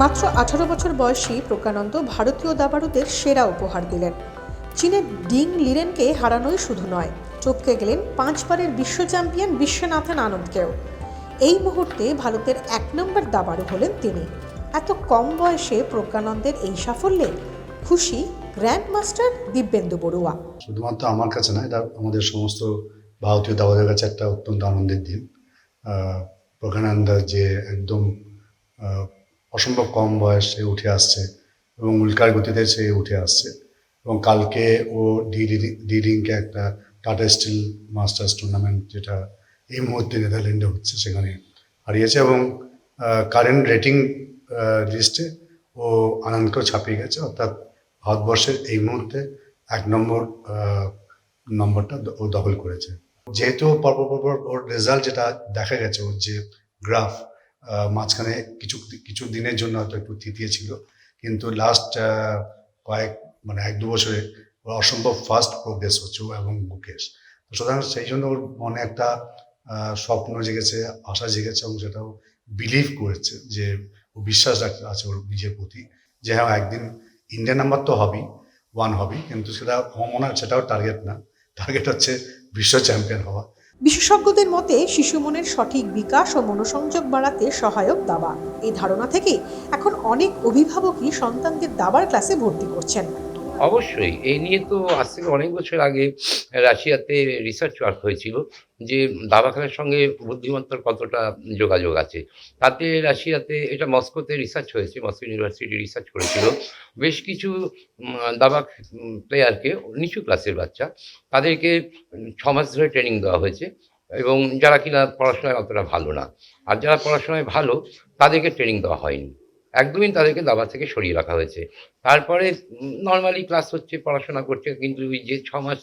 মাত্র 18 বছর বয়সী প্রজ্ঞানন্দ ভারতীয় দাবাড়ুদের সেরা উপহার দিলেন। চীনের ডিং লিরেনকে হারানোই শুধু নয়, টপকে গেলেন 5 বারের বিশ্ব চ্যাম্পিয়ন বিশ্বনাথন আনন্দকেও। এই মুহূর্তে ভারতের 1 নম্বর দাবাড়ু হলেন তিনি। এত কম বয়সে প্রজ্ঞানন্দের এই সাফল্যে খুশি গ্র্যান্ড মাস্টার দিব্যেন্দু বড়ুয়া। শুধুমাত্র আমার কাছে না, এটা আমাদের সমস্ত ভারতীয় দাবাদের কাছে একটা অত্যন্ত আনন্দের দিন। প্রজ্ঞানন্দা যে একদম অসম্ভব কম বয়সে উঠে আসছে এবং উল্কার গতিতে সে উঠে আসছে, এবং কালকে ও ডিলিংকে একটা টাটা স্টিল মাস্টার্স টুর্নামেন্ট, যেটা এই মুহূর্তে নেদারল্যান্ডে হচ্ছে, সেখানে হারিয়েছে এবং কারেন্ট রেটিং লিস্টে ও আনন্দকেও ছাপিয়ে গেছে। অর্থাৎ ভারতবর্ষের এই মুহূর্তে 1 নম্বরটা ও দখল করেছে। যেহেতু পরপর ওর রেজাল্ট যেটা দেখা গেছে, ওর যে গ্রাফ, মাঝখানে কিছু দিনের জন্য হয়তো একটু থিতিয়ে ছিল, কিন্তু লাস্ট মানে 1-2 বছরে ওর অসম্ভব ফাস্ট প্রোগ্রেস হচ্ছে ও এবং মুকেশ। সুতরাং সেই জন্য ওর মনে একটা স্বপ্ন জেগেছে, আশা জেগেছে, এবং সেটাও বিলিভ করেছে, যে ও বিশ্বাস আছে ওর নিজের প্রতি, যে হ্যাঁ একদিন ইন্ডিয়ান নাম্বার তো হবেই, 1 হবেই, কিন্তু সেটা আমার মনে হয় সেটাও টার্গেট না, টার্গেট হচ্ছে বিশ্ব চ্যাম্পিয়ন হওয়া। বিশেষজ্ঞদের মতে শিশু মনের সঠিক বিকাশ ও মনোসংযোগ বাড়াতে সহায়ক দাবা। এই ধারণা থেকেই এখন অনেক অভিভাবকই সন্তানদের দাবার ক্লাসে ভর্তি করছেন। অবশ্যই এই নিয়ে তো আজ থেকে অনেক বছর আগে রাশিয়াতে রিসার্চ ওয়ার্ক হয়েছিল যে দাবা খেলার সঙ্গে বুদ্ধিমত্তার কতটা যোগাযোগ আছে। তাতে রাশিয়াতে, এটা মস্কোতে রিসার্চ হয়েছে, মস্কো ইউনিভার্সিটি রিসার্চ করেছিল। বেশ কিছু দাবা প্লেয়ারকে, নিচু ক্লাসের বাচ্চা, তাদেরকে 6 মাস ধরে ট্রেনিং দেওয়া হয়েছে, এবং যারা কিনা পড়াশোনায় অতটা ভালো না, আর যারা পড়াশোনায় ভালো তাদেরকে ট্রেনিং দেওয়া হয়নি, একদমই তাদেরকে দাবা থেকে সরিয়ে রাখা হয়েছে। তারপরে নর্মালি ক্লাস হচ্ছে, পড়াশোনা করছে, কিন্তু ওই যে 6 মাস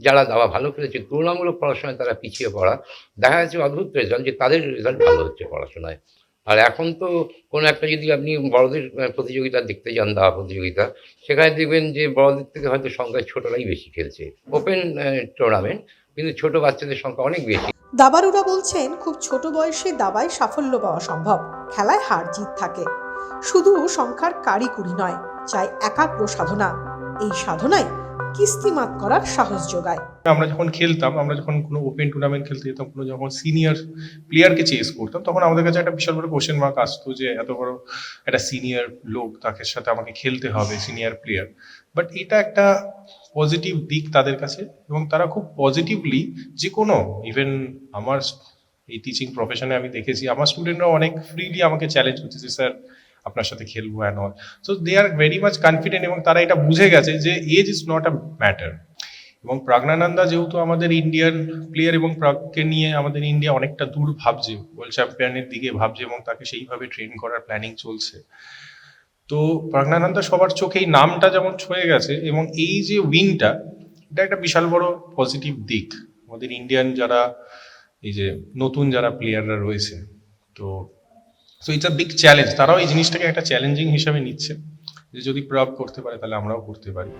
যারা দাবা ভালো খেলেছে, তুলনামূলক পড়াশোনায় তারা পিছিয়ে পড়া, দেখা যাচ্ছে অদ্ভুত রেজাল্ট, যে তাদের রেজাল্ট ভালো হচ্ছে পড়াশোনায়। আর এখন তো কোনো একটা, যদি আপনি বড়দের প্রতিযোগিতা দেখতে যান, দাবা প্রতিযোগিতা, সেখানে দেখবেন যে বড়দের থেকে হয়তো সংখ্যায় ছোটরাই বেশি খেলছে, ওপেন টুর্নামেন্ট, কিন্তু ছোট বাচ্চাদের সংখ্যা অনেক বেশি। দাবাড়ুরা বলছেন খুব ছোট বয়সে দাবায় সাফল্য পাওয়া সম্ভব। খেলায় হার জিত থাকে, শুধু সংখ্যার কারিকুরি নয়, চাই একাগ্র সাধনা। এই সাধনায় কিস্তিমাত করার সাহস যোগায়। আমরা যখন খেলতাম, আমরা যখন কোনো ওপেন টুর্নামেন্ট খেলতে যেতাম, কোনো যখন সিনিয়র প্লেয়ারকে চেস করতাম, তখন আমাদের কাছে একটা বিশাল বড় কোশ্চেন মার্ক আসতো যে এত বড় একটা সিনিয়র লোক, তাকে সাথে আমাকে খেলতে হবে, সিনিয়র প্লেয়ার। বাট এটা একটা পজিটিভ দিক তাদের কাছে, এবং তারা খুব পজিটিভলি যে কোনো, ইভেন আমার এই টিচিং প্রফেশনে আমি দেখেছি আমার স্টুডেন্টরা অনেক ফ্রিলি আমাকে চ্যালেঞ্জ করছে যে স্যার আপনার সাথে খেলবো and all. So they are very much confident, এবং তারা এটা বুঝে গেছে যে age is not a matter. এবং প্রজ্ঞানন্দা যেহেতু আমাদের ইন্ডিয়ান প্লেয়ার, এবং প্রাগকে নিয়ে আমাদের ইন্ডিয়া অনেকটা দূর ভাবছে, ওয়ার্ল্ড চ্যাম্পিয়নের দিকে ভাবছে, এবং তাকে সেইভাবে ট্রেন করার প্ল্যানিং চলছে। তো প্রজ্ঞানন্দা সবার চোখে এই নামটা যেমন ছুঁয়ে গেছে, এবং এই যে উইংটা, এটা একটা বিশাল বড় পজিটিভ দিক আমাদের ইন্ডিয়ান যারা, এই যে নতুন যারা প্লেয়াররা রয়েছে। তো ইটস আ বিগ চ্যালেঞ্জ, তারাও এই জিনিসটাকে একটা চ্যালেঞ্জিং হিসাবে নিচ্ছে, যে যদি প্রভাব করতে পারে তাহলে আমরাও করতে পারি।